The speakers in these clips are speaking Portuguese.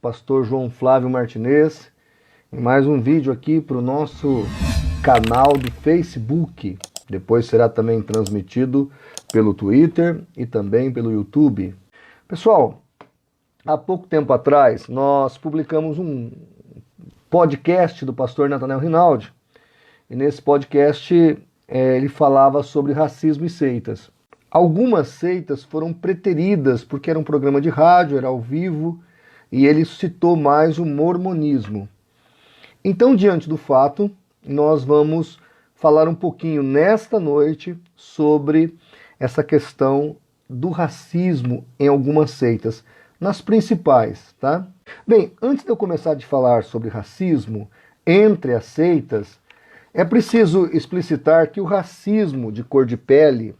pastor João Flávio Martinez, em mais um vídeo aqui para o nosso canal do Facebook. Depois será também transmitido pelo Twitter e também pelo YouTube. Pessoal, há pouco tempo atrás nós publicamos um podcast do pastor Nathanael Rinaldi, e nesse podcast ele falava sobre racismo e seitas. Algumas seitas foram preteridas porque era um programa de rádio, era ao vivo, e ele citou mais o mormonismo. Então, diante do fato, nós vamos falar um pouquinho nesta noite sobre essa questão do racismo em algumas seitas, nas principais, tá? Bem, antes de eu começar a falar sobre racismo entre as seitas, é preciso explicitar que o racismo de cor de pele,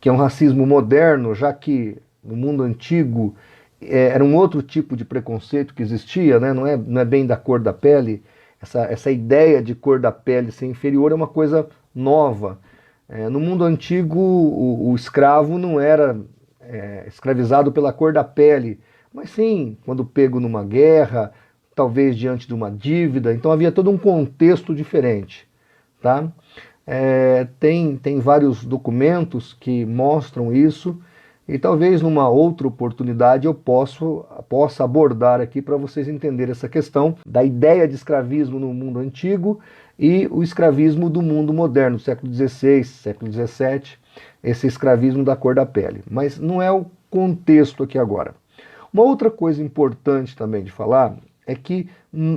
que é um racismo moderno, já que no mundo antigo era um outro tipo de preconceito que existia, né? Não é bem da cor da pele. Essa ideia de cor da pele ser inferior é uma coisa nova. No mundo antigo, o escravo não era escravizado pela cor da pele, mas sim quando pego numa guerra, talvez diante de uma dívida. Então havia todo um contexto diferente, tá? Tem vários documentos que mostram isso, e talvez numa outra oportunidade eu possa abordar aqui para vocês entenderem essa questão da ideia de escravismo no mundo antigo e o escravismo do mundo moderno, século XVI, século XVII, esse escravismo da cor da pele. Mas não é o contexto aqui agora. Uma outra coisa importante também de falar é que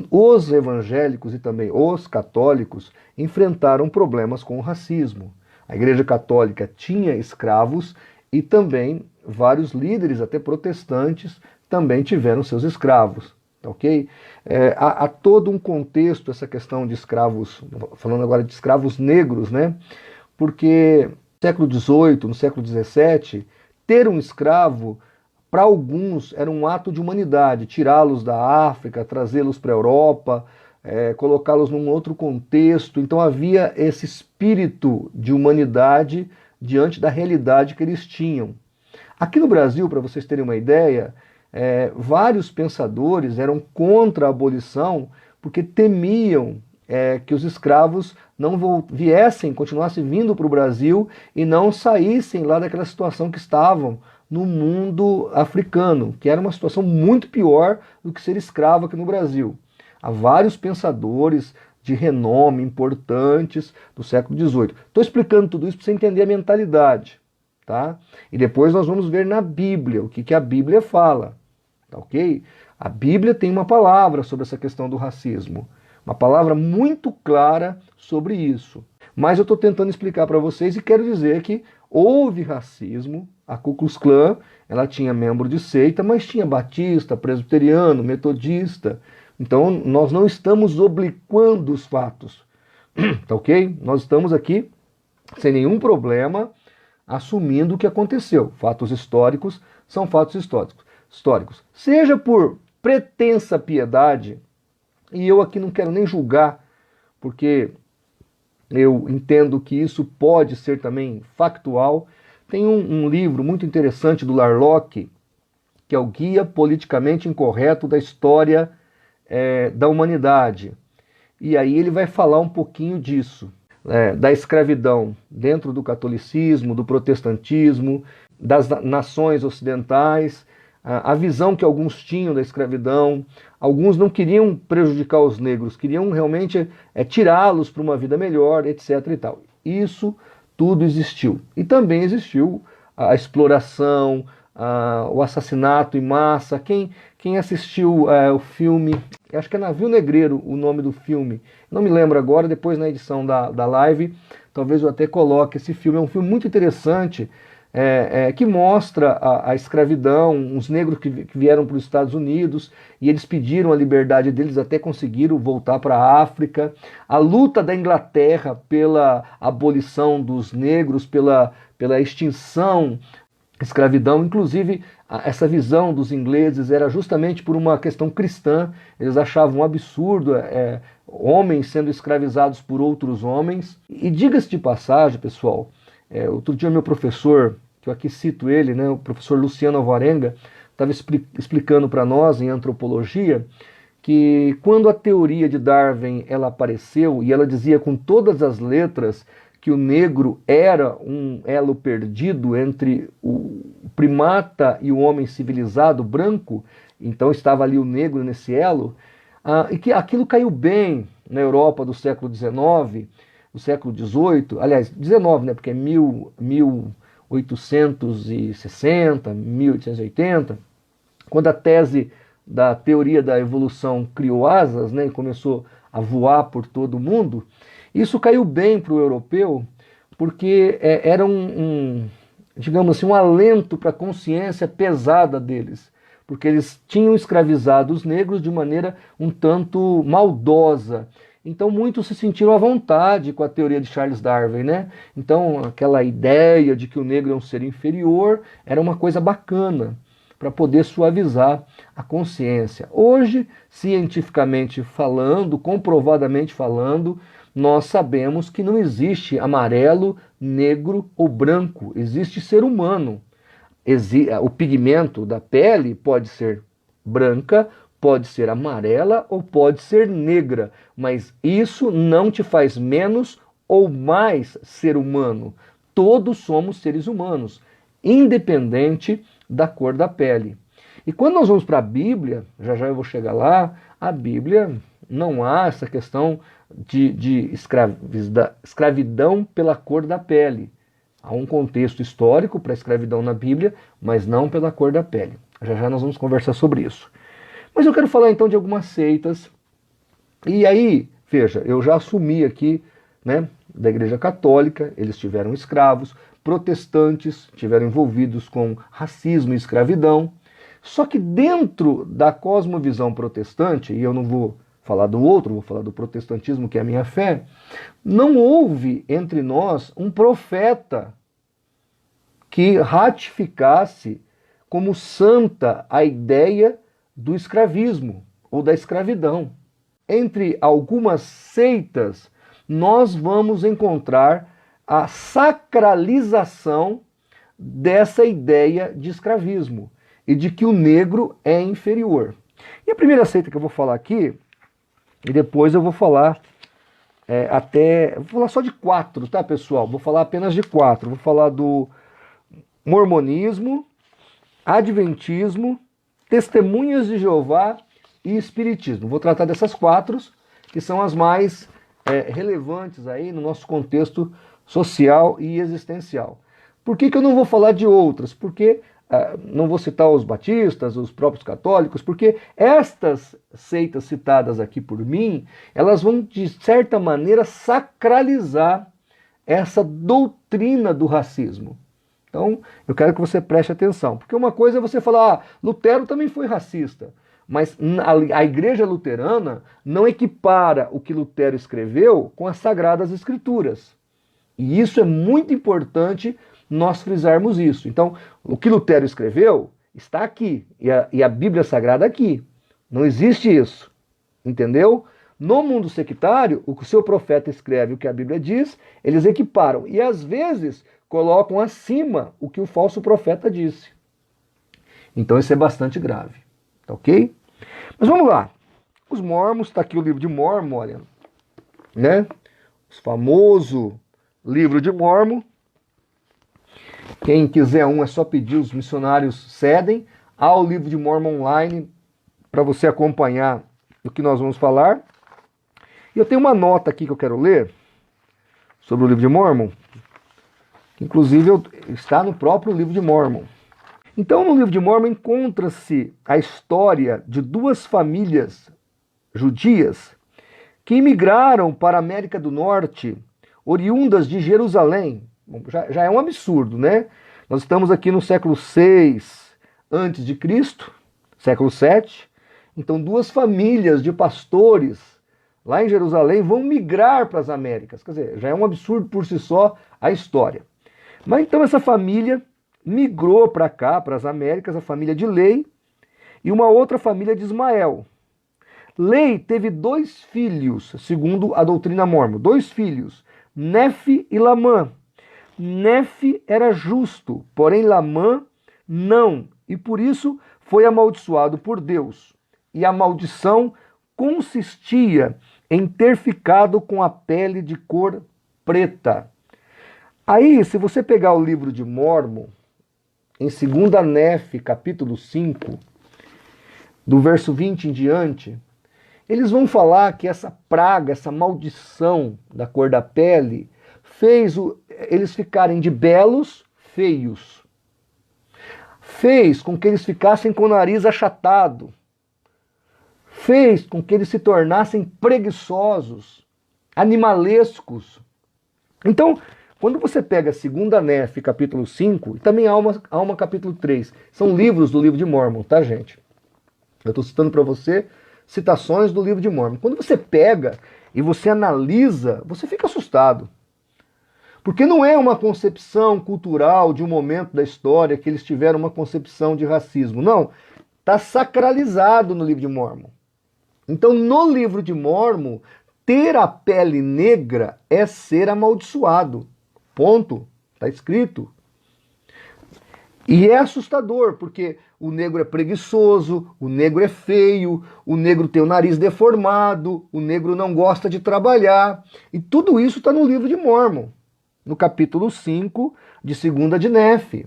os evangélicos e também os católicos enfrentaram problemas com o racismo. A Igreja Católica tinha escravos e também vários líderes, até protestantes, também tiveram seus escravos. Ok? Há todo um contexto essa questão de escravos, falando agora de escravos negros, né? Porque no século XVIII, no século XVII, ter um escravo, para alguns, era um ato de humanidade, tirá-los da África, trazê-los para a Europa, colocá-los num outro contexto. Então havia esse espírito de humanidade diante da realidade que eles tinham. Aqui no Brasil, para vocês terem uma ideia, vários pensadores eram contra a abolição porque temiam que os escravos não viessem, continuassem vindo para o Brasil e não saíssem lá daquela situação que estavam no mundo africano, que era uma situação muito pior do que ser escravo aqui no Brasil. Há vários pensadores de renome importantes do século XVIII. Estou explicando tudo isso para você entender a mentalidade, tá? E depois nós vamos ver na Bíblia o que a Bíblia fala, tá ok? A Bíblia tem uma palavra sobre essa questão do racismo, uma palavra muito clara sobre isso. Mas eu estou tentando explicar para vocês e quero dizer que houve racismo. A Ku Klux Klan, ela tinha membro de seita, mas tinha batista, presbiteriano, metodista. Então nós não estamos obliquando os fatos, tá ok? Nós estamos aqui sem nenhum problema assumindo o que aconteceu. Fatos históricos são fatos históricos. Seja por pretensa piedade, e eu aqui não quero nem julgar, porque eu entendo que isso pode ser também factual. Tem um livro muito interessante do Larlock, que é o Guia Politicamente Incorreto da História da Humanidade. E aí ele vai falar um pouquinho disso, da escravidão dentro do catolicismo, do protestantismo, das nações ocidentais, a visão que alguns tinham da escravidão. Alguns não queriam prejudicar os negros, queriam realmente tirá-los para uma vida melhor, etc. e tal. Isso tudo existiu. E também existiu a exploração, o assassinato em massa. Quem assistiu o filme, acho que é Navio Negreiro o nome do filme, não me lembro agora, depois na edição da live, talvez eu até coloque esse filme. É um filme muito interessante, que mostra a escravidão, os negros que vieram para os Estados Unidos, e eles pediram a liberdade deles, até conseguiram voltar para a África. A luta da Inglaterra pela abolição dos negros, pela extinção da escravidão. Inclusive, essa visão dos ingleses era justamente por uma questão cristã. Eles achavam um absurdo homens sendo escravizados por outros homens. E diga-se de passagem, pessoal, outro dia meu professor, que eu aqui cito ele, né, o professor Luciano Alvarenga, estava explicando para nós em antropologia que quando a teoria de Darwin ela apareceu e ela dizia com todas as letras que o negro era um elo perdido entre o primata e o homem civilizado branco, então estava ali o negro nesse elo, e que aquilo caiu bem na Europa do século XIX, do século XVIII, aliás, XIX, né, porque é 1860, 1880, quando a tese da teoria da evolução criou asas, né, e começou a voar por todo o mundo, isso caiu bem para o europeu, porque era digamos assim, um alento para a consciência pesada deles, porque eles tinham escravizado os negros de maneira um tanto maldosa. Então muitos se sentiram à vontade com a teoria de Charles Darwin, né? Então aquela ideia de que o negro é um ser inferior era uma coisa bacana para poder suavizar a consciência. Hoje, cientificamente falando, comprovadamente falando, nós sabemos que não existe amarelo, negro ou branco, existe ser humano. O pigmento da pele pode ser branca, pode ser amarela ou pode ser negra, mas isso não te faz menos ou mais ser humano. Todos somos seres humanos, independente da cor da pele. E quando nós vamos para a Bíblia, já já eu vou chegar lá, a Bíblia não há essa questão de escravidão pela cor da pele. Há um contexto histórico para a escravidão na Bíblia, mas não pela cor da pele. Já já nós vamos conversar sobre isso. Mas eu quero falar então de algumas seitas. E aí, veja, eu já assumi aqui, né, da Igreja Católica, eles tiveram escravos, protestantes tiveram envolvidos com racismo e escravidão. Só que dentro da cosmovisão protestante, e eu não vou falar do outro, vou falar do protestantismo, que é a minha fé, não houve entre nós um profeta que ratificasse como santa a ideia do escravismo ou da escravidão. Entre algumas seitas, nós vamos encontrar a sacralização dessa ideia de escravismo e de que o negro é inferior. E a primeira seita que eu vou falar aqui, e depois eu vou falar vou falar só de 4, tá, pessoal? Vou falar apenas de 4. Vou falar do mormonismo, adventismo, testemunhas de Jeová e espiritismo. Vou tratar dessas 4, que são as mais relevantes aí no nosso contexto social e existencial. Por que eu não vou falar de outras? Porque não vou citar os batistas, os próprios católicos, porque estas seitas citadas aqui por mim, elas vão, de certa maneira, sacralizar essa doutrina do racismo. Então, eu quero que você preste atenção, porque uma coisa é você falar, Lutero também foi racista, mas a Igreja Luterana não equipara o que Lutero escreveu com as Sagradas Escrituras. E isso é muito importante nós frisarmos isso. Então, o que Lutero escreveu está aqui, e a Bíblia Sagrada aqui. Não existe isso, entendeu? No mundo sectário, o que o seu profeta escreve, o que a Bíblia diz, eles equiparam. E às vezes colocam acima o que o falso profeta disse. Então isso é bastante grave, tá ok? Mas vamos lá. Os mormons, está aqui o livro de Mormon, olha, né? O famoso livro de Mormon. Quem quiser é só pedir, os missionários cedem. Há o livro de Mormon online para você acompanhar o que nós vamos falar. E eu tenho uma nota aqui que eu quero ler sobre o livro de Mormon, que inclusive está no próprio livro de Mormon. Então, no livro de Mormon encontra-se a história de 2 famílias judias que imigraram para a América do Norte, oriundas de Jerusalém. Bom, já é um absurdo, né? Nós estamos aqui no século 6 antes de Cristo, século 7. Então, 2 famílias de pastores lá em Jerusalém vão migrar para as Américas. Quer dizer, já é um absurdo por si só a história. Mas então essa família migrou para cá, para as Américas, a família de Lei e uma outra família de Ismael. Lei teve 2 filhos, segundo a doutrina mórmon, 2 filhos, Nefe e Lamã. Nefe era justo, porém Lamã não, e por isso foi amaldiçoado por Deus, e a maldição consistia em ter ficado com a pele de cor preta. Aí, se você pegar o livro de Mórmon, em 2 Nefe, capítulo 5, do verso 20 em diante, eles vão falar que essa praga, essa maldição da cor da pele, fez eles ficarem de belos feios. Fez com que eles ficassem com o nariz achatado. Fez com que eles se tornassem preguiçosos, animalescos. Então, quando você pega 2 Nefe, capítulo 5, e também Alma, capítulo 3, são livros do livro de Mórmon, tá, gente? Eu estou citando para você citações do livro de Mórmon. Quando você pega e você analisa, você fica assustado. Porque não é uma concepção cultural de um momento da história que eles tiveram uma concepção de racismo. Não, está sacralizado no livro de Mórmon. Então, no livro de Mórmon, ter a pele negra é ser amaldiçoado. Ponto. Está escrito. E é assustador, porque o negro é preguiçoso, o negro é feio, o negro tem o nariz deformado, o negro não gosta de trabalhar. E tudo isso está no livro de Mórmon, no capítulo 5 de 2 de Nefe.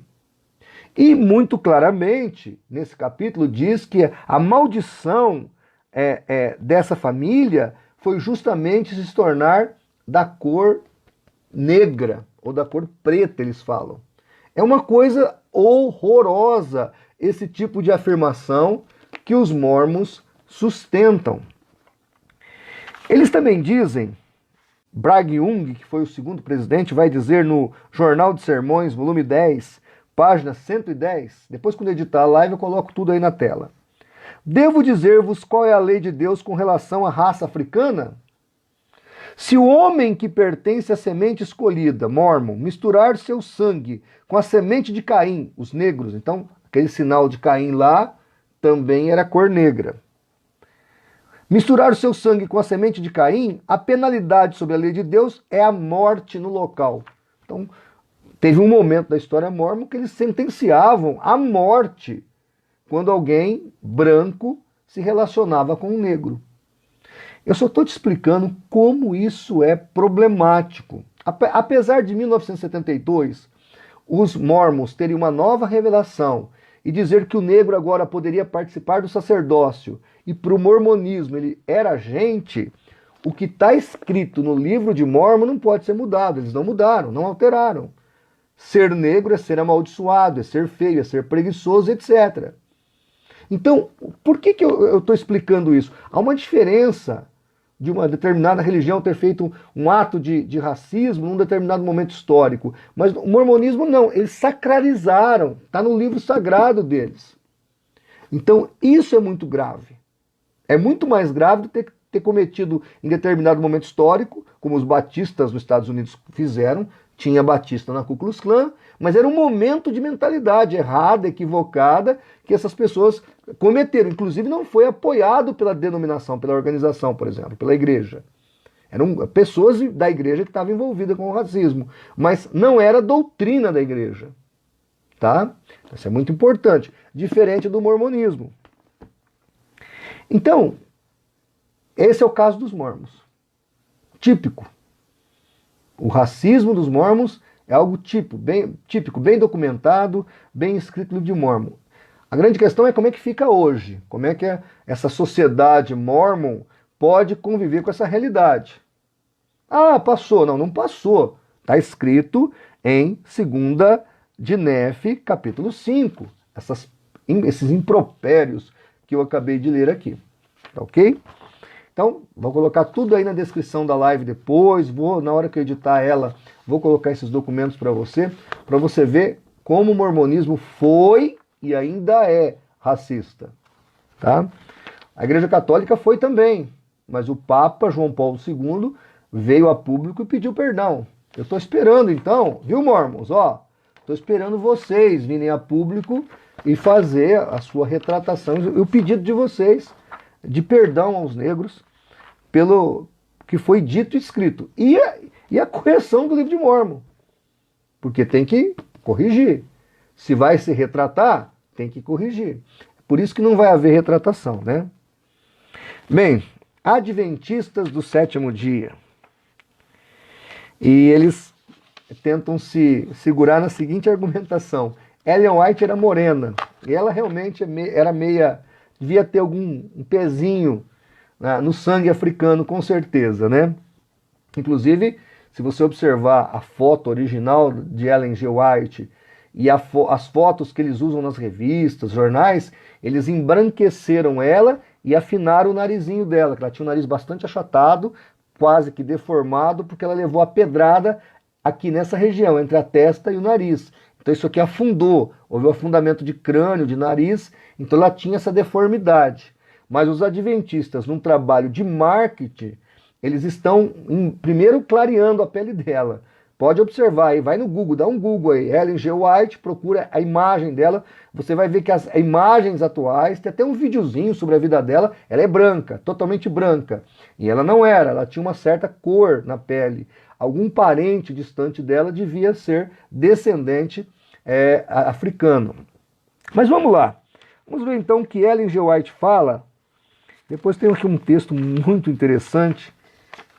E muito claramente, nesse capítulo, diz que a maldição dessa família foi justamente se tornar da cor negra, ou da cor preta, eles falam. É uma coisa horrorosa esse tipo de afirmação que os mormons sustentam. Eles também dizem, Brigham Young, que foi o segundo presidente, vai dizer no Jornal de Sermões, volume 10, página 110, depois quando editar a live eu coloco tudo aí na tela. Devo dizer-vos qual é a lei de Deus com relação à raça africana? Se o homem que pertence à semente escolhida, Mórmon, misturar seu sangue com a semente de Caim, os negros, então aquele sinal de Caim lá também era cor negra. Misturar o seu sangue com a semente de Caim, a penalidade sobre a lei de Deus é a morte no local. Então, teve um momento da história mórmon que eles sentenciavam a morte quando alguém branco se relacionava com um negro. Eu só estou te explicando como isso é problemático. Apesar de 1972, os mormons terem uma nova revelação e dizer que o negro agora poderia participar do sacerdócio e para o mormonismo ele era gente, o que está escrito no livro de Mórmon não pode ser mudado. Eles não mudaram, não alteraram. Ser negro é ser amaldiçoado, é ser feio, é ser preguiçoso, etc. Então, por que eu estou explicando isso? Há uma diferença de uma determinada religião ter feito um ato de racismo num determinado momento histórico. Mas o mormonismo não, eles sacralizaram, está no livro sagrado deles. Então isso é muito grave. É muito mais grave do que ter cometido em determinado momento histórico, como os batistas nos Estados Unidos fizeram, tinha batista na Ku Klux Klan, mas era um momento de mentalidade errada, equivocada, que essas pessoas cometeram. Inclusive não foi apoiado pela denominação, pela organização, por exemplo, pela igreja. Eram pessoas da igreja que estavam envolvidas com o racismo, mas não era doutrina da igreja. Tá? Isso é muito importante, diferente do mormonismo. Então, esse é o caso dos mormons. Típico. O racismo dos mormons é algo típico, bem documentado, bem escrito no livro de Mórmon. A grande questão é como é que fica hoje, como é que essa sociedade mormon pode conviver com essa realidade. Ah, passou. Não, não passou. Está escrito em 2 de Nefe, capítulo 5, esses impropérios que eu acabei de ler aqui. Tá ok? Então, vou colocar tudo aí na descrição da live depois, na hora que eu editar ela, vou colocar esses documentos para você ver como o mormonismo foi e ainda é racista. Tá? A Igreja Católica foi também, mas o Papa João Paulo II veio a público e pediu perdão. Eu estou esperando então, viu, mormons? Estou esperando vocês virem a público e fazer a sua retratação e o pedido de vocês de perdão aos negros pelo que foi dito e escrito. E a correção do livro de Mórmon. Porque tem que corrigir. Se vai se retratar, tem que corrigir. Por isso que não vai haver retratação, né? Bem, adventistas do sétimo dia. E eles tentam se segurar na seguinte argumentação. Ellen White era morena, e ela realmente era meia, devia ter um pezinho, né, no sangue africano, com certeza, né? Inclusive, se você observar a foto original de Ellen G. White e as fotos que eles usam nas revistas, jornais, eles embranqueceram ela e afinaram o narizinho dela, que ela tinha um nariz bastante achatado, quase que deformado, porque ela levou a pedrada aqui nessa região, entre a testa e o nariz. Então isso aqui afundou, houve um afundamento de crânio, de nariz, então ela tinha essa deformidade. Mas os adventistas, num trabalho de marketing, eles estão primeiro clareando a pele dela. Pode observar aí, vai no Google, dá um Google aí, Ellen G. White, procura a imagem dela, você vai ver que as imagens atuais, tem até um videozinho sobre a vida dela, ela é branca, totalmente branca. E ela não era, ela tinha uma certa cor na pele. Algum parente distante dela devia ser descendente africano. Mas vamos lá. Vamos ver então o que Ellen G. White fala. Depois tem aqui um texto muito interessante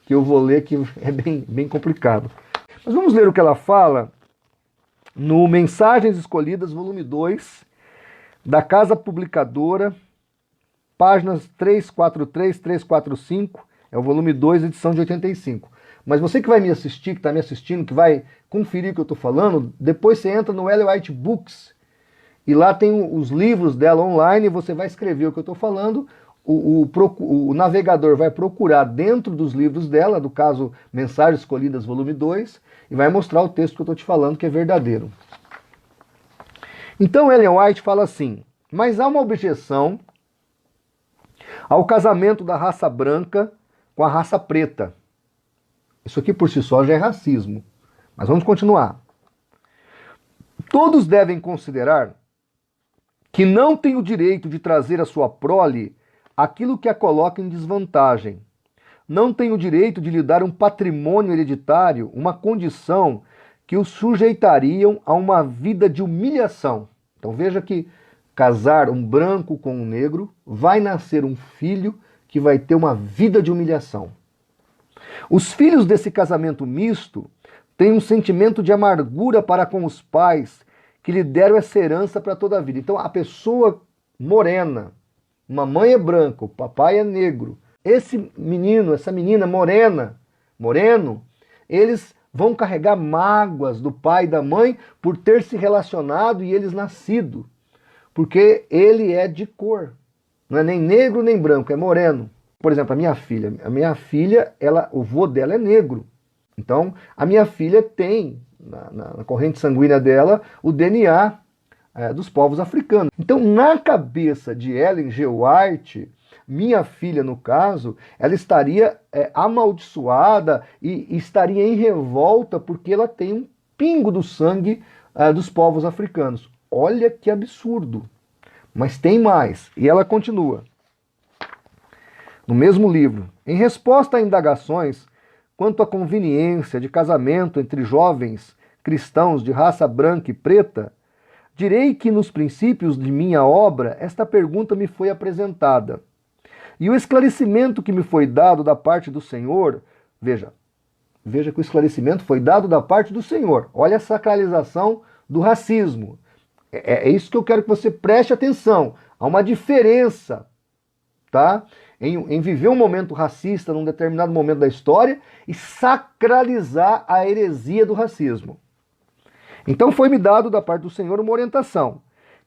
que eu vou ler, que é bem complicado. Mas vamos ler o que ela fala no Mensagens Escolhidas, volume 2, da Casa Publicadora, páginas 343, 345, é o volume 2, edição de 85. Mas você que vai me assistir, que está me assistindo, que vai conferir o que eu estou falando, depois você entra no Ellen White Books, e lá tem os livros dela online, e você vai escrever o que eu estou falando. O navegador vai procurar dentro dos livros dela, do caso Mensagens Escolhidas, volume 2, e vai mostrar o texto que eu estou te falando, que é verdadeiro. Então Ellen White fala assim: mas há uma objeção ao casamento da raça branca com a raça preta. Isso aqui por si só já é racismo. Mas vamos continuar. Todos devem considerar que não tem o direito de trazer à sua prole aquilo que a coloca em desvantagem. Não tem o direito de lhe dar um patrimônio hereditário, uma condição que o sujeitariam a uma vida de humilhação. Então veja que casar um branco com um negro, vai nascer um filho que vai ter uma vida de humilhação. Os filhos desse casamento misto têm um sentimento de amargura para com os pais que lhe deram essa herança para toda a vida. Então a pessoa morena, mamãe é branca, o papai é negro, esse menino, essa menina moreno, eles vão carregar mágoas do pai e da mãe por ter se relacionado e eles nascido. Porque ele é de cor. Não é nem negro nem branco, é moreno. Por exemplo, a minha filha, o vô dela é negro. Então, a minha filha tem, na corrente sanguínea dela, o DNA dos povos africanos. Então, na cabeça de Ellen G. White, minha filha, no caso, ela estaria amaldiçoada e estaria em revolta porque ela tem um pingo do sangue dos povos africanos. Olha que absurdo. Mas tem mais. E ela continua. No mesmo livro. Em resposta a indagações quanto à conveniência de casamento entre jovens cristãos de raça branca e preta, direi que nos princípios de minha obra esta pergunta me foi apresentada. E o esclarecimento que me foi dado da parte do Senhor, veja que o esclarecimento foi dado da parte do Senhor. Olha a sacralização do racismo. É isso que eu quero que você preste atenção. Há uma diferença, tá? Em viver um momento racista num determinado momento da história e sacralizar a heresia do racismo. Então foi-me dado da parte do Senhor uma orientação,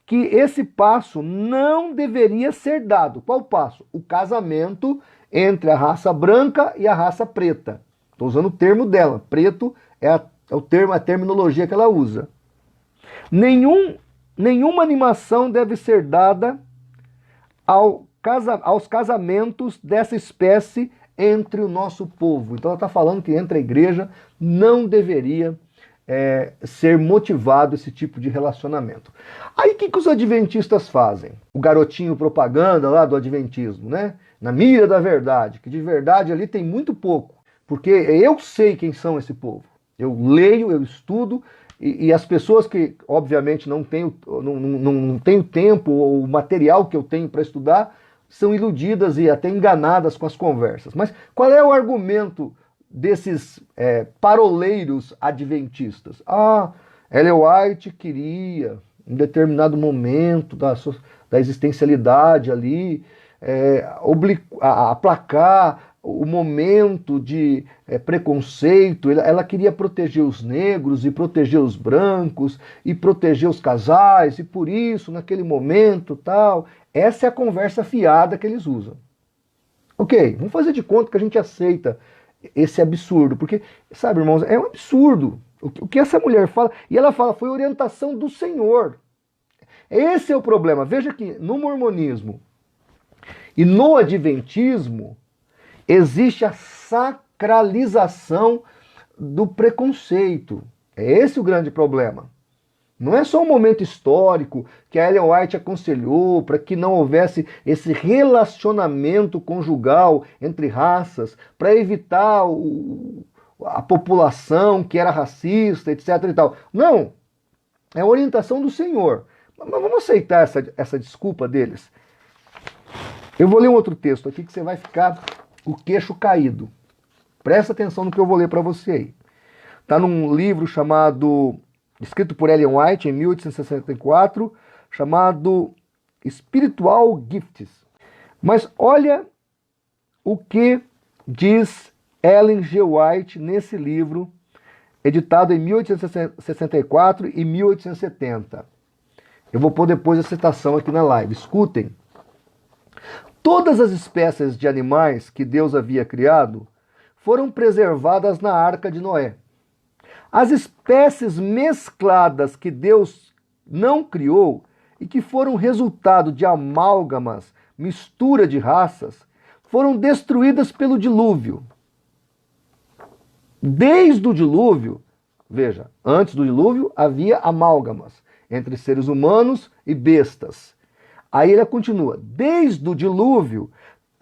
que esse passo não deveria ser dado. Qual passo? O casamento entre a raça branca e a raça preta. Estou usando o termo dela. Preto é a terminologia que ela usa. Nenhuma animação deve ser dada aos casamentos dessa espécie entre o nosso povo. Então ela está falando que entre a igreja não deveria ser motivado esse tipo de relacionamento. Aí o que os adventistas fazem? O garotinho propaganda lá do adventismo, né? Na mira da verdade, que de verdade ali tem muito pouco. Porque eu sei quem são esse povo. Eu leio, eu estudo, E as pessoas que, obviamente, não têm o tempo ou o material que eu tenho para estudar, são iludidas e até enganadas com as conversas. Mas qual é o argumento desses paroleiros adventistas? Ellen White queria, em determinado momento da existencialidade ali, aplacar o momento de preconceito. Ela queria proteger os negros e proteger os brancos e proteger os casais, e por isso, naquele momento, tal. Essa é a conversa fiada que eles usam. Ok, vamos fazer de conta que a gente aceita esse absurdo, porque, sabe, irmãos, é um absurdo o que essa mulher fala, e ela fala, foi orientação do Senhor. Esse é o problema. Veja que no mormonismo e no adventismo existe a sacralização do preconceito. É esse o grande problema. Não é só um momento histórico que a Ellen White aconselhou para que não houvesse esse relacionamento conjugal entre raças, para evitar a população que era racista, etc. e tal. Não, é a orientação do Senhor. Mas vamos aceitar essa desculpa deles. Eu vou ler um outro texto aqui que você vai ficar o queixo caído. Presta atenção no que eu vou ler para você aí. Está num livro escrito por Ellen White em 1864, chamado Spiritual Gifts. Mas olha o que diz Ellen G. White nesse livro, editado em 1864 e 1870. Eu vou pôr depois a citação aqui na live. Escutem. Todas as espécies de animais que Deus havia criado foram preservadas na Arca de Noé. As espécies mescladas que Deus não criou e que foram resultado de amálgamas, mistura de raças, foram destruídas pelo dilúvio. Desde o dilúvio, veja, antes do dilúvio havia amálgamas entre seres humanos e bestas. Aí ele continua, desde o dilúvio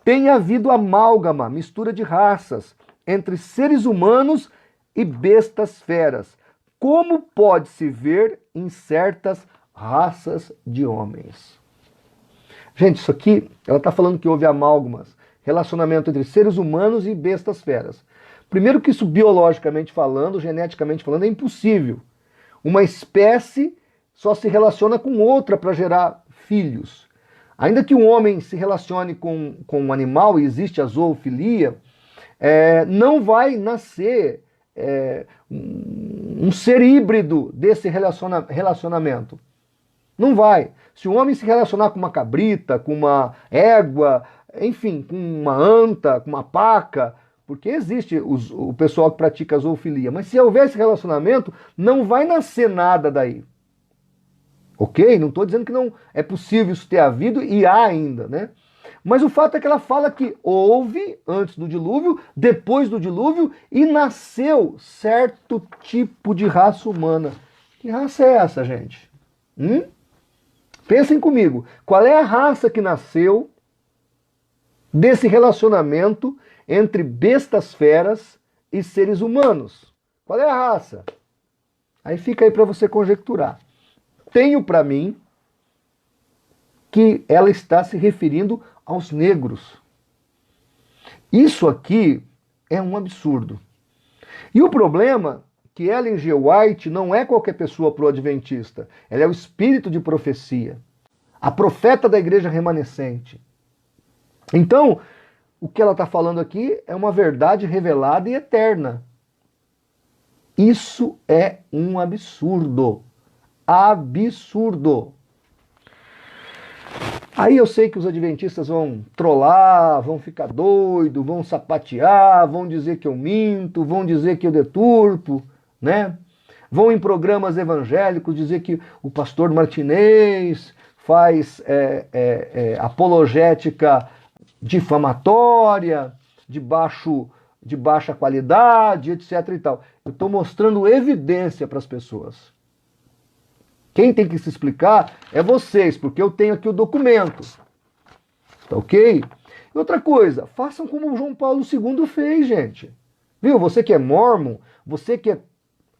tem havido amálgama, mistura de raças entre seres humanos e bestas feras, como pode-se ver em certas raças de homens. Gente, isso aqui, ela está falando que houve amálgamas, relacionamento entre seres humanos e bestas feras. Primeiro que isso, biologicamente falando, geneticamente falando, é impossível. Uma espécie só se relaciona com outra para gerar filhos. Ainda que um homem se relacione com um animal, e existe a zoofilia, não vai nascer um ser híbrido desse relacionamento. Não vai. Se um homem se relacionar com uma cabrita, com uma égua, enfim, com uma anta, com uma paca, porque existe o pessoal que pratica a zoofilia, mas se houver esse relacionamento, não vai nascer nada daí. Ok? Não estou dizendo que não é possível isso ter havido, e há ainda, né? Mas o fato é que ela fala que houve antes do dilúvio, depois do dilúvio, e nasceu certo tipo de raça humana. Que raça é essa, gente? Pensem comigo. Qual é a raça que nasceu desse relacionamento entre bestas feras e seres humanos? Qual é a raça? Aí fica aí para você conjecturar. Tenho para mim que ela está se referindo aos negros. Isso aqui é um absurdo. E o problema é que Ellen G. White não é qualquer pessoa pro-adventista. Ela é o espírito de profecia. A profeta da igreja remanescente. Então, o que ela está falando aqui é uma verdade revelada e eterna. Isso é um absurdo. Absurdo. Aí eu sei que os adventistas vão trollar, vão ficar doidos, vão sapatear, vão dizer que eu minto, vão dizer que eu deturpo, né? Vão em programas evangélicos dizer que o pastor Martinez faz apologética difamatória, de baixa qualidade, etc. e tal. Eu estou mostrando evidência para as pessoas. Quem tem que se explicar é vocês, porque eu tenho aqui o documento. Tá ok? E outra coisa, façam como o João Paulo II fez, gente. Viu? Você que é mormon, você que é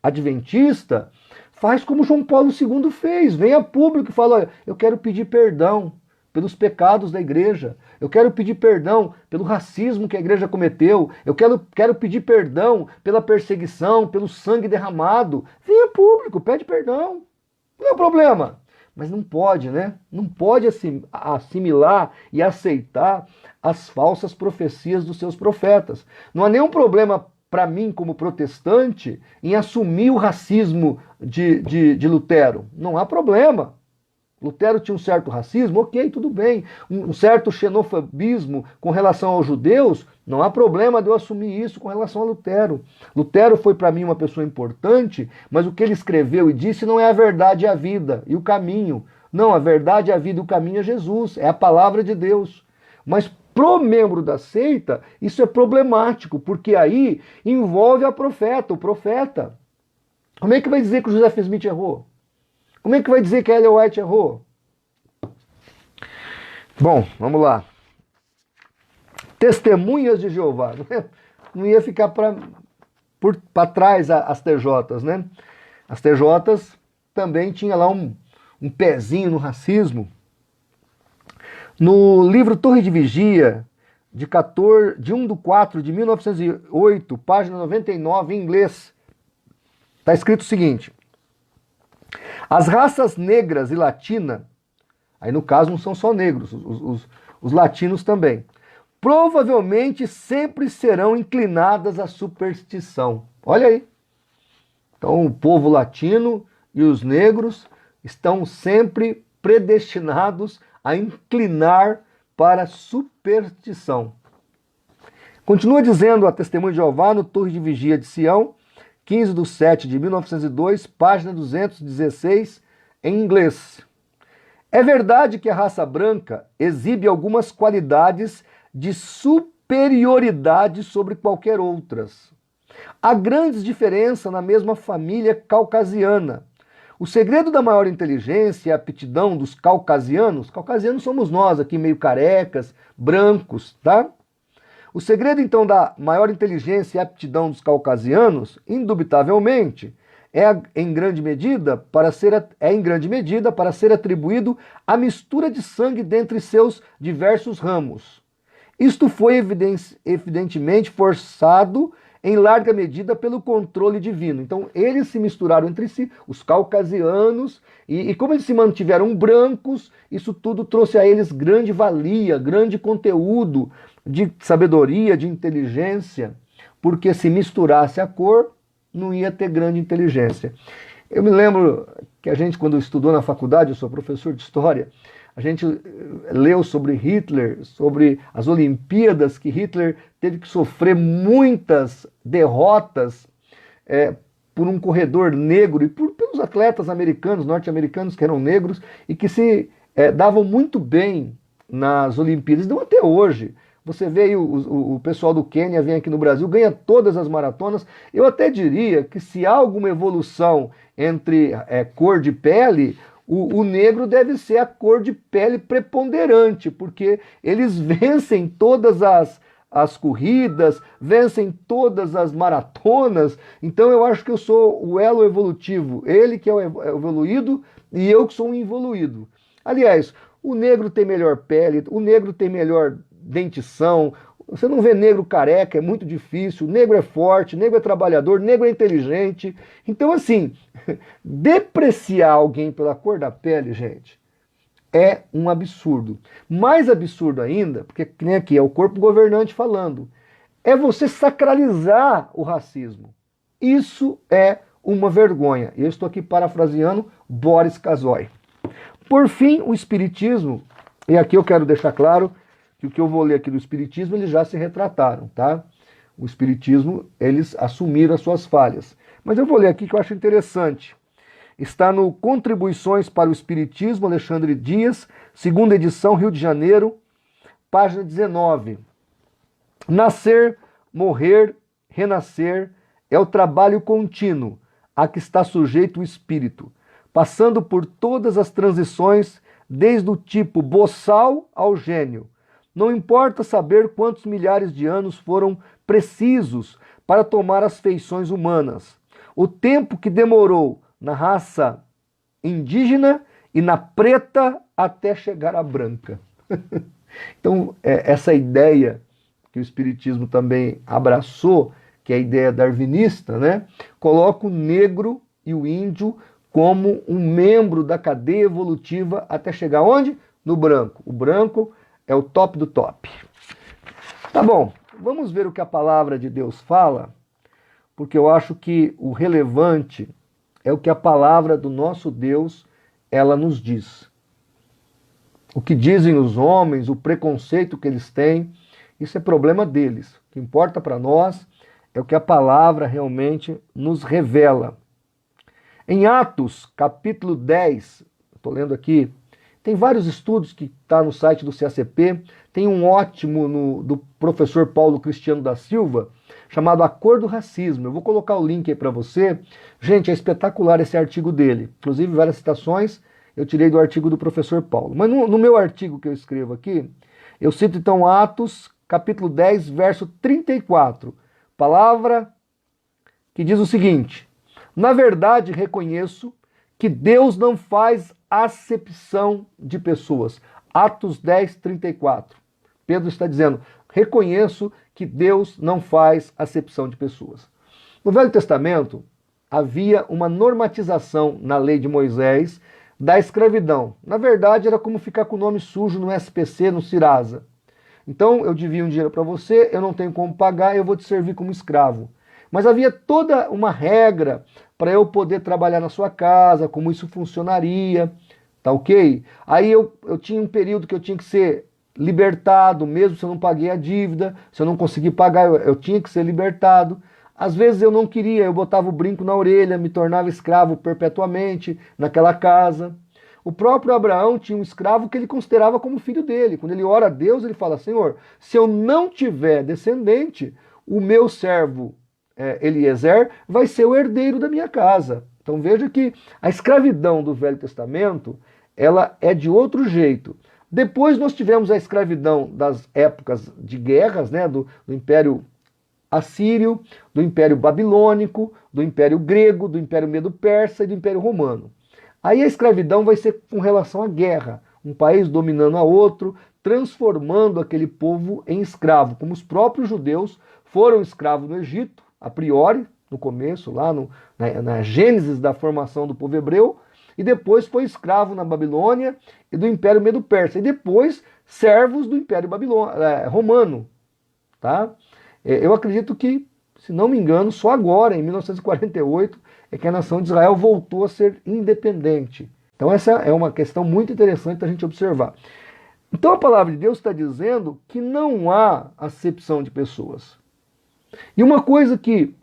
adventista, faz como João Paulo II fez, vem a público e fala, olha, eu quero pedir perdão pelos pecados da igreja, eu quero pedir perdão pelo racismo que a igreja cometeu, eu quero pedir perdão pela perseguição, pelo sangue derramado. Vem a público, pede perdão, não é problema. Mas não pode, né? Não pode assimilar e aceitar as falsas profecias dos seus profetas. Não há nenhum problema para mim, como protestante, em assumir o racismo de Lutero. Não há problema. Lutero tinha um certo racismo, ok, tudo bem. Um certo xenofobismo com relação aos judeus, não há problema de eu assumir isso com relação a Lutero. Lutero foi para mim uma pessoa importante, mas o que ele escreveu e disse não é a verdade e a vida e o caminho. Não, a verdade, a vida e o caminho é Jesus, é a palavra de Deus. Mas pro membro da seita, isso é problemático, porque aí envolve o profeta. Como é que vai dizer que o Joseph Smith errou? Como é que vai dizer que a Ellen White errou? Bom, vamos lá. Testemunhas de Jeová. Não ia ficar para trás as TJs, né? As TJs também tinha lá um pezinho no racismo. No livro Torre de Vigia, de 1/4 de 1908, página 99, em inglês, está escrito o seguinte: as raças negras e latina, aí no caso não são só negros, os latinos também, provavelmente sempre serão inclinadas à superstição. Olha aí. Então o povo latino e os negros estão sempre predestinados a inclinar para a superstição. Continua dizendo a Testemunha de Jeová no Torre de Vigia de Sião, 15/7 de 1902, página 216, em inglês. É verdade que a raça branca exibe algumas qualidades de superioridade sobre qualquer outras. Há grandes diferenças na mesma família caucasiana. O segredo da maior inteligência e aptidão dos caucasianos somos nós aqui meio carecas, brancos, tá? O segredo, então, da maior inteligência e aptidão dos caucasianos, indubitavelmente, é em grande medida para ser atribuído à mistura de sangue dentre seus diversos ramos. Isto foi evidentemente forçado em larga medida pelo controle divino. Então, eles se misturaram entre si, os caucasianos, e como eles se mantiveram brancos, isso tudo trouxe a eles grande valia, grande conteúdo de sabedoria, de inteligência, porque se misturasse a cor, não ia ter grande inteligência. Eu me lembro que a gente, quando estudou na faculdade, eu sou professor de história, a gente leu sobre Hitler, sobre as Olimpíadas, que Hitler teve que sofrer muitas derrotas por um corredor negro e pelos atletas americanos, norte-americanos que eram negros e que se davam muito bem nas Olimpíadas, não até hoje. Você vê aí o pessoal do Quênia vem aqui no Brasil, ganha todas as maratonas. Eu até diria que se há alguma evolução entre cor de pele, o negro deve ser a cor de pele preponderante, porque eles vencem todas as corridas, vencem todas as maratonas. Então eu acho que eu sou o elo evolutivo, ele que é o evoluído e eu que sou um involuído. Aliás, o negro tem melhor pele, o negro tem melhor dentição. Você não vê negro careca, é muito difícil. Negro é forte, negro é trabalhador, negro é inteligente. Então, assim, depreciar alguém pela cor da pele, gente, é um absurdo. Mais absurdo ainda, porque nem aqui é o corpo governante falando, é você sacralizar o racismo. Isso é uma vergonha. Eu estou aqui parafraseando Boris Casoy. Por fim, o Espiritismo, e aqui eu quero deixar claro que o que eu vou ler aqui do Espiritismo, eles já se retrataram, tá? O Espiritismo, eles assumiram as suas falhas. Mas eu vou ler aqui que eu acho interessante. Está no Contribuições para o Espiritismo, Alexandre Dias, segunda edição, Rio de Janeiro, página 19. Nascer, morrer, renascer é o trabalho contínuo a que está sujeito o espírito, passando por todas as transições, desde o tipo boçal ao gênio. Não importa saber quantos milhares de anos foram precisos para tomar as feições humanas. o tempo que demorou na raça indígena e na preta até chegar à branca. Então, essa ideia que o Espiritismo também abraçou, que é a ideia darwinista, né, coloca o negro e o índio como um membro da cadeia evolutiva até chegar onde? No branco. O branco é o top do top. Tá bom, vamos ver o que a palavra de Deus fala, porque eu acho que o relevante é o que a palavra do nosso Deus, ela nos diz. O que dizem os homens, o preconceito que eles têm, isso é problema deles. O que importa para nós é o que a palavra realmente nos revela. Em Atos, capítulo 10, estou lendo aqui, tem vários estudos que está no site do CACP, tem um ótimo do professor Paulo Cristiano da Silva, chamado A Cor do Racismo. Eu vou colocar o link aí para você. Gente, é espetacular esse artigo dele. Inclusive, várias citações eu tirei do artigo do professor Paulo. Mas no meu artigo que eu escrevo aqui, eu cito então Atos, capítulo 10, verso 34. Palavra que diz o seguinte: na verdade, reconheço que Deus não faz acepção de pessoas. Atos 10, 34. Pedro está dizendo, reconheço que Deus não faz acepção de pessoas. No Velho Testamento, havia uma normatização na lei de Moisés da escravidão. Na verdade, era como ficar com o nome sujo no SPC, no Serasa. Então, eu devia um dinheiro para você, eu não tenho como pagar, eu vou te servir como escravo. Mas havia toda uma regra para eu poder trabalhar na sua casa, como isso funcionaria, tá ok? Aí eu tinha um período que eu tinha que ser libertado, mesmo se eu não paguei a dívida, se eu não conseguir pagar, eu tinha que ser libertado. Às vezes eu não queria, eu botava o brinco na orelha, me tornava escravo perpetuamente naquela casa. O próprio Abraão tinha um escravo que ele considerava como filho dele. Quando ele ora a Deus, ele fala, Senhor, se eu não tiver descendente, o meu servo Eliezer vai ser o herdeiro da minha casa. Então veja que a escravidão do Velho Testamento, ela é de outro jeito. Depois nós tivemos a escravidão das épocas de guerras, né, do Império Assírio, do Império Babilônico, do Império Grego, do Império Medo-Persa e do Império Romano. Aí a escravidão vai ser com relação à guerra, um país dominando a outro, transformando aquele povo em escravo, como os próprios judeus foram escravos no Egito, a priori, no começo, lá na gênesis da formação do povo hebreu, e depois foi escravo na Babilônia e do Império Medo-Persa, e depois servos do Império Romano. Tá? Eu acredito que, se não me engano, só agora, em 1948, é que a nação de Israel voltou a ser independente. Então essa é uma questão muito interessante a gente observar. Então a palavra de Deus está dizendo que não há acepção de pessoas. E uma coisa que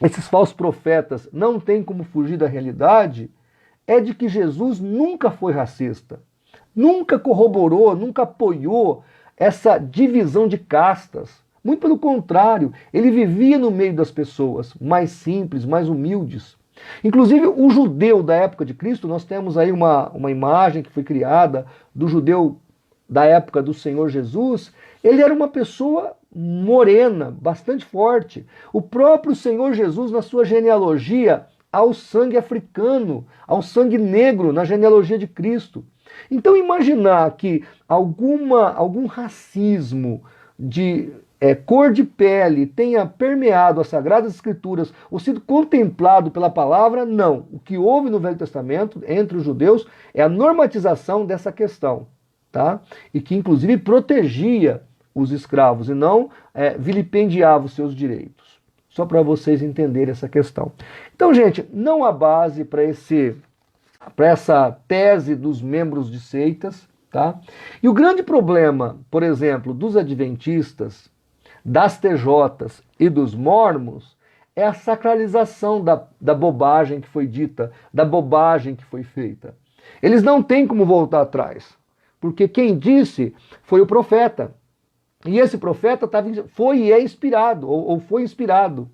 esses falsos profetas não têm como fugir da realidade é de que Jesus nunca foi racista, nunca corroborou, nunca apoiou essa divisão de castas. Muito pelo contrário, ele vivia no meio das pessoas mais simples, mais humildes. Inclusive o judeu da época de Cristo, nós temos aí uma imagem que foi criada do judeu da época do Senhor Jesus. Ele era uma pessoa morena, bastante forte. O próprio Senhor Jesus, na sua genealogia, ao sangue africano, ao sangue negro, na genealogia de Cristo. Então imaginar que algum racismo de cor de pele tenha permeado as Sagradas Escrituras ou sido contemplado pela palavra, não. O que houve no Velho Testamento, entre os judeus, é a normatização dessa questão, tá? E que inclusive protegia os escravos e não vilipendiava os seus direitos. Só para vocês entenderem essa questão. Então, gente, não há base para essa tese dos membros de seitas, tá? E o grande problema, por exemplo, dos adventistas, das TJs e dos mormons é a sacralização da bobagem que foi dita, da bobagem que foi feita. Eles não têm como voltar atrás, porque quem disse foi o profeta. E esse profeta foi e é inspirado, ou foi inspirado.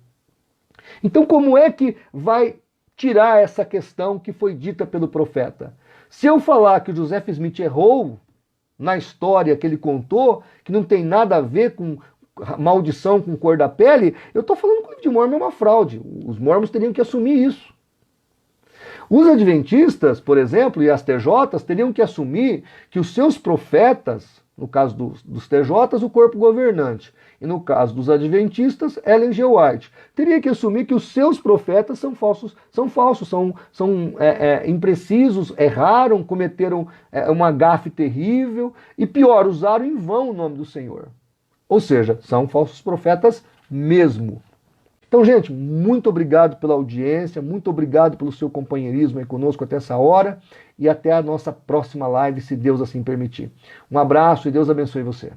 Então como é que vai tirar essa questão que foi dita pelo profeta? Se eu falar que o Joseph Smith errou na história que ele contou, que não tem nada a ver com maldição com cor da pele, eu estou falando que o livro de Mórmon é uma fraude. Os mormons teriam que assumir isso. Os adventistas, por exemplo, e as TJs, teriam que assumir que os seus profetas, no caso dos TJs, o corpo governante, e no caso dos adventistas, Ellen G. White, teria que assumir que os seus profetas são imprecisos, erraram, cometeram uma gafe terrível, e pior, usaram em vão o nome do Senhor. Ou seja, são falsos profetas mesmo. Então, gente, muito obrigado pela audiência, muito obrigado pelo seu companheirismo aí conosco até essa hora e até a nossa próxima live, se Deus assim permitir. Um abraço e Deus abençoe você.